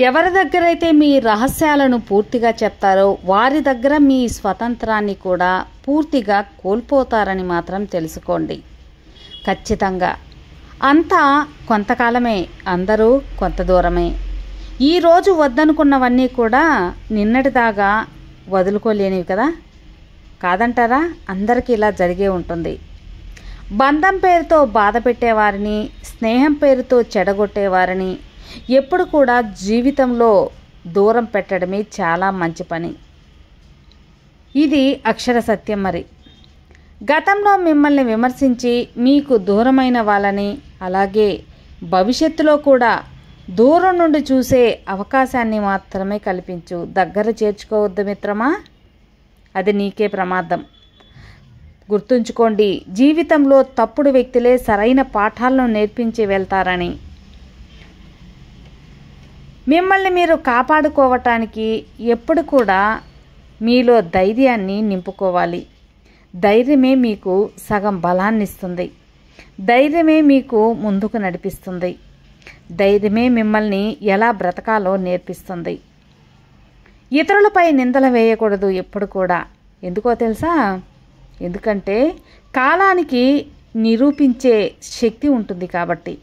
ఎవరి దగ్గరైతే మీ రహస్యాలను పూర్తిగా చెప్తారో వారి దగ్గర మీ స్వతంత్రాన్ని కూడా పూర్తిగా కోల్పోతారని మాత్రం తెలుసుకోండి. ఖచ్చితంగా అంతా కొంతకాలమే, అందరూ కొంత దూరమే. ఈరోజు వద్దనుకున్నవన్నీ కూడా నిన్నటిదాకా వదులుకోలేనివి కదా, కాదంటారా? అందరికీ ఇలా జరిగే ఉంటుంది. బంధం పేరుతో బాధ పెట్టేవారిని, స్నేహం పేరుతో చెడగొట్టేవారిని ఎప్పుడు కూడా జీవితంలో దూరం పెట్టడమే చాలా మంచి పని. ఇది అక్షర సత్యం. మరి గతంలో మిమ్మల్ని విమర్శించి మీకు దూరమైన వాళ్ళని, అలాగే భవిష్యత్తులో కూడా దూరం నుండి చూసే అవకాశాన్ని మాత్రమే కల్పించు. దగ్గర చేర్చుకోవద్దు మిత్రమా, అది నీకే ప్రమాదం. గుర్తుంచుకోండి, జీవితంలో తప్పుడు వ్యక్తులే సరైన పాఠాలను నేర్పించి వెళ్తారని. మిమ్మల్ని మీరు కాపాడుకోవటానికి ఎప్పుడు కూడా మీలో ధైర్యాన్ని నింపుకోవాలి. ధైర్యమే మీకు సగం బలాన్ని ఇస్తుంది. ధైర్యమే మీకు ముందుకు నడిపిస్తుంది. ధైర్యమే మిమ్మల్ని ఎలా బ్రతకాలో నేర్పిస్తుంది. ఇతరులపై నిందలు వేయకూడదు ఎప్పుడు కూడా. ఎందుకో తెలుసా? ఎందుకంటే కాలానికి నిరూపించే శక్తి ఉంటుంది కాబట్టి.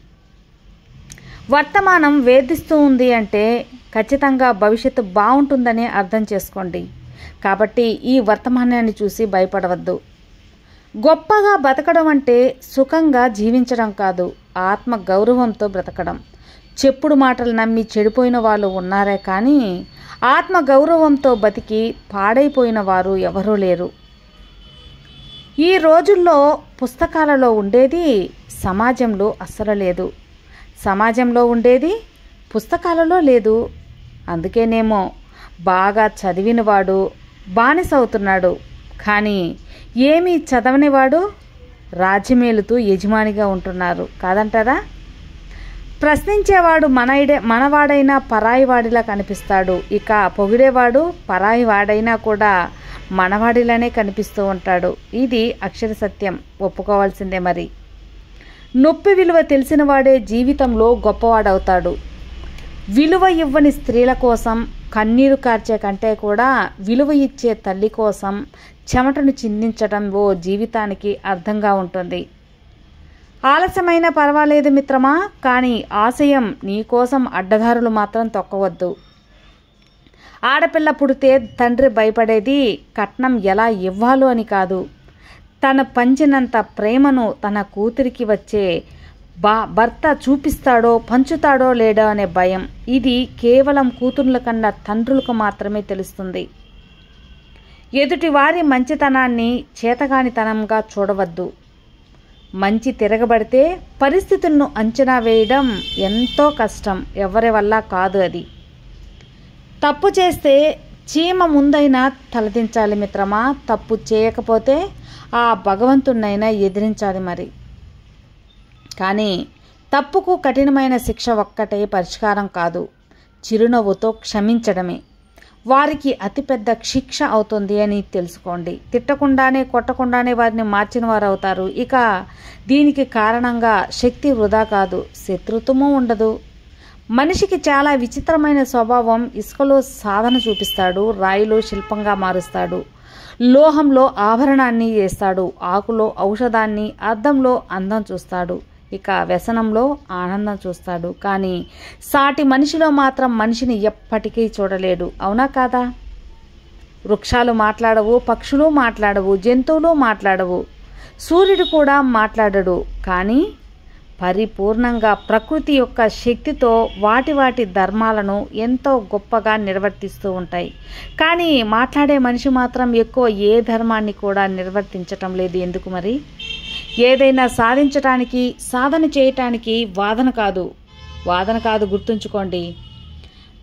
వర్తమానం వేధిస్తూ ఉంది అంటే ఖచ్చితంగా భవిష్యత్తు బాగుంటుందని అర్థం చేసుకోండి. కాబట్టి ఈ వర్తమానాన్ని చూసి భయపడవద్దు. గొప్పగా బతకడం అంటే సుఖంగా జీవించడం కాదు, ఆత్మ గౌరవంతో బ్రతకడం. చెప్పుడు మాటలు నమ్మి చెడిపోయిన వాళ్ళు ఉన్నారే కానీ ఆత్మ గౌరవంతో బతికి పాడైపోయిన వారు ఎవరూ లేరు. ఈ రోజుల్లో పుస్తకాలలో ఉండేది సమాజంలో అస్సలు లేదు. సమాజంలో ఉండేది పుస్తకాలలో లేదు. అందుకేనేమో బాగా చదివినవాడు బానిస అవుతున్నాడు, కానీ ఏమీ చదవనివాడు రాజ్యమేలుతూ యజమానిగా ఉంటున్నారు, కాదంటారా? ప్రశ్నించేవాడు మనవాడైనా పరాయివాడిలా కనిపిస్తాడు. ఇక పొగిడేవాడు పరాయివాడైనా కూడా మనవాడిలానే కనిపిస్తూ ఉంటాడు. ఇది అక్షర సత్యం, ఒప్పుకోవాల్సిందే. మరి నొప్పి విలువ తెలిసిన వాడే జీవితంలో గొప్పవాడవుతాడు. విలువ ఇవ్వని స్త్రీల కోసం కన్నీరు కార్చే కంటే కూడా విలువ ఇచ్చే తల్లి కోసం చెమటను చిందించడం ఓ జీవితానికి అర్థంగా ఉంటుంది. ఆలస్యమైనా పర్వాలేదు మిత్రమా, కానీ ఆశయం నీకోసం అడ్డదారులు మాత్రం తొక్కవద్దు. ఆడపిల్ల పుడితే తండ్రి భయపడేది కట్నం ఎలా ఇవ్వాలో అని కాదు, తన పంచినంత ప్రేమను తన కూతురికి వచ్చే భర్త చూపిస్తాడో పంచుతాడో లేడో అనే భయం. ఇది కేవలం కూతుర్ల కన్నా తండ్రులకు మాత్రమే తెలుస్తుంది. ఎదుటి వారి మంచితనాన్ని చేతగానితనంగా చూడవద్దు. మంచి తిరగబడితే పరిస్థితులను అంచనా వేయడం ఎంతో కష్టం, ఎవరి వల్ల కాదు. అది తప్పు చేస్తే చీమ ముందైనా తలదించాలి మిత్రమా, తప్పు చేయకపోతే ఆ భగవంతుణ్ణైనా ఎదిరించాలి. మరి కానీ తప్పుకు కఠినమైన శిక్ష ఒక్కటే పరిష్కారం కాదు, చిరునవ్వుతో క్షమించడమే వారికి అతిపెద్ద శిక్ష అవుతుంది అని తెలుసుకోండి. తిట్టకుండానే కొట్టకుండానే వారిని మార్చిన వారు అవుతారు. ఇక దీనికి కారణంగా శక్తి వృధా కాదు, శత్రుత్వము ఉండదు. మనిషికి చాలా విచిత్రమైన స్వభావం. ఇసుకలో సాధన చూపిస్తాడు, రాయిలో శిల్పంగా మారుస్తాడు, లోహంలో ఆభరణాన్ని చేస్తాడు, ఆకులో ఔషధాన్ని, అద్దంలో అందం చూస్తాడు, ఇక వ్యసనంలో ఆనందం చూస్తాడు. కానీ సాటి మనిషిలో మాత్రం మనిషిని ఎప్పటికీ చూడలేడు. అవునా కాదా? వృక్షాలు మాట్లాడవు, పక్షులు మాట్లాడవు, జంతువులు మాట్లాడవు, సూర్యుడు కూడా మాట్లాడడు. కానీ పరిపూర్ణంగా ప్రకృతి యొక్క శక్తితో వాటి ధర్మాలను ఎంతో గొప్పగా నిర్వర్తిస్తూ ఉంటాయి. కానీ మాట్లాడే మనిషి మాత్రం ఎక్కువ ఏ ధర్మాన్ని కూడా నిర్వర్తించటం లేదు. ఎందుకు మరి? ఏదైనా సాధించటానికి, సాధన చేయటానికి వాదన కాదు, గుర్తుంచుకోండి.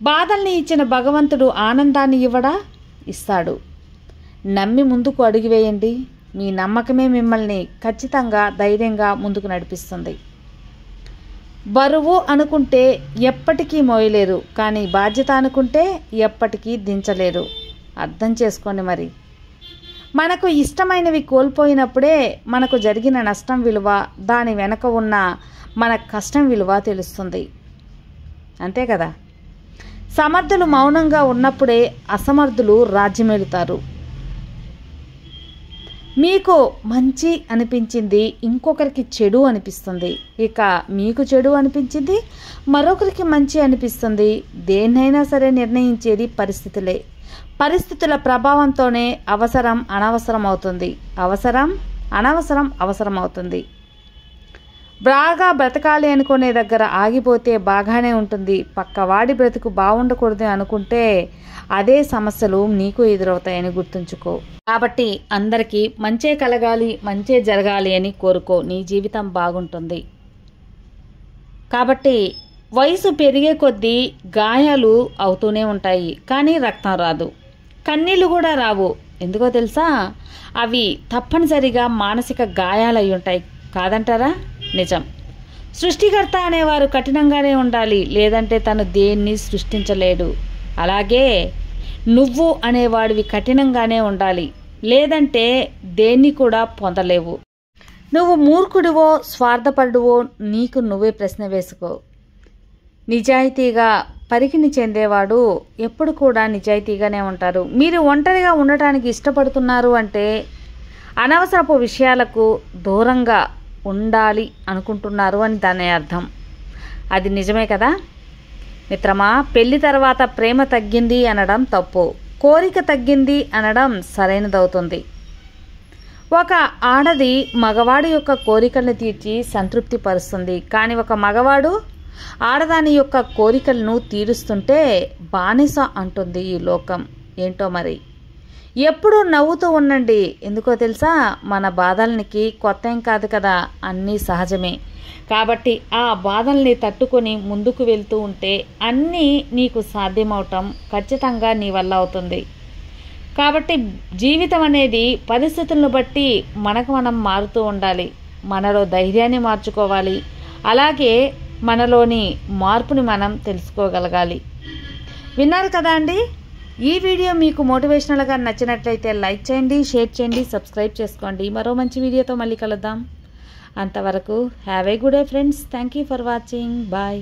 బాధల్ని ఇచ్చిన భగవంతుడు ఆనందాన్ని ఇవ్వడా? ఇస్తాడు. నమ్మి ముందుకు అడుగు వేయండి. మీ నమ్మకమే మిమ్మల్ని ఖచ్చితంగా ధైర్యంగా ముందుకు నడిపిస్తుంది. బరువు అనుకుంటే ఎప్పటికీ మోయలేరు, కానీ బాధ్యత అనుకుంటే ఎప్పటికీ దించలేరు. అర్థం చేసుకోండి. మరి మనకు ఇష్టమైనవి కోల్పోయినప్పుడే మనకు జరిగిన నష్టం విలువ, దాని వెనక ఉన్న మన కష్టం విలువ తెలుస్తుంది. అంతే కదా? సమర్థులు మౌనంగా ఉన్నప్పుడే అసమర్థులు రాజ్యమేలుతారు. మీకు మంచి అనిపించింది ఇంకొకరికి చెడు అనిపిస్తుంది. ఇక మీకు చెడు అనిపించింది మరొకరికి మంచి అనిపిస్తుంది. దేన్నైనా సరే నిర్ణయించేది పరిస్థితులే. పరిస్థితుల ప్రభావంతోనే అవసరం అనవసరం అవుతుంది, అవసరం అనవసరం అవసరం అవుతుంది. బాగా బ్రతకాలి అనుకునే దగ్గర ఆగిపోతే బాగానే ఉంటుంది. పక్కవాడి బ్రతుకు బాగుండకూడదు అనుకుంటే అదే సమస్యలు నీకు ఎదురవుతాయని గుర్తుంచుకో. కాబట్టి అందరికీ మంచే కలగాలి, మంచే జరగాలి అని కోరుకో. నీ జీవితం బాగుంటుంది. కాబట్టి వయసు పెరిగే కొద్దీ గాయాలు అవుతూనే ఉంటాయి, కానీ రక్తం రాదు, కన్నీళ్ళు కూడా రావు. ఎందుకో తెలుసా? అవి తప్పనిసరిగా మానసిక గాయాలై ఉంటాయి. కాదంటారా? నిజం. సృష్టికర్త అనేవారు కఠినంగానే ఉండాలి, లేదంటే తను దేన్ని సృష్టించలేడు. అలాగే నువ్వు అనేవాడివి కఠినంగానే ఉండాలి, లేదంటే దేన్ని కూడా పొందలేవు. నువ్వు మూర్ఖుడివో స్వార్థపరుడువో నీకు నువ్వే ప్రశ్న వేసుకో. నిజాయితీగా పరికిణి చెందేవాడు ఎప్పుడు కూడా నిజాయితీగానే ఉంటారు. మీరు ఒంటరిగా ఉండటానికి ఇష్టపడుతున్నారు అంటే అనవసరపు విషయాలకు దూరంగా ఉండాలి అనుకుంటున్నారు అని దాని అర్థం. అది నిజమే కదా మిత్రమా? పెళ్లి తర్వాత ప్రేమ తగ్గింది అనడం తప్పు, కోరిక తగ్గింది అనడం సరైనదవుతుంది. ఒక ఆడది మగవాడి యొక్క కోరికలను తీర్చి సంతృప్తి పరుస్తుంది, కానీ ఒక మగవాడు ఆడదాని యొక్క కోరికలను తీరుస్తుంటే బానిస అంటుంది ఈ లోకం. ఏంటో మరి. ఎప్పుడూ నవ్వుతూ ఉండండి. ఎందుకో తెలుసా? మన బాధలకి కొత్త ఏం కాదు కదా, అన్నీ సహజమే. కాబట్టి ఆ బాధల్ని తట్టుకొని ముందుకు వెళ్తూ ఉంటే అన్నీ నీకు సాధ్యమవటం ఖచ్చితంగా నీ వల్ల అవుతుంది. కాబట్టి జీవితం అనేది పరిస్థితులను బట్టి మనకు మనం మారుతూ ఉండాలి. మనలో ధైర్యాన్ని మార్చుకోవాలి, అలాగే మనలోని మార్పుని మనం తెలుసుకోగలగాలి. విన్నారు కదా అండి? ఈ వీడియో మీకు మోటివేషనల్గా నచ్చినట్లయితే లైక్ చేయండి, షేర్ చేయండి, సబ్స్క్రైబ్ చేసుకోండి. మరో మంచి వీడియోతో మళ్ళీ కలుద్దాం. అంతవరకు have a good day friends. Thank you for watching. Bye.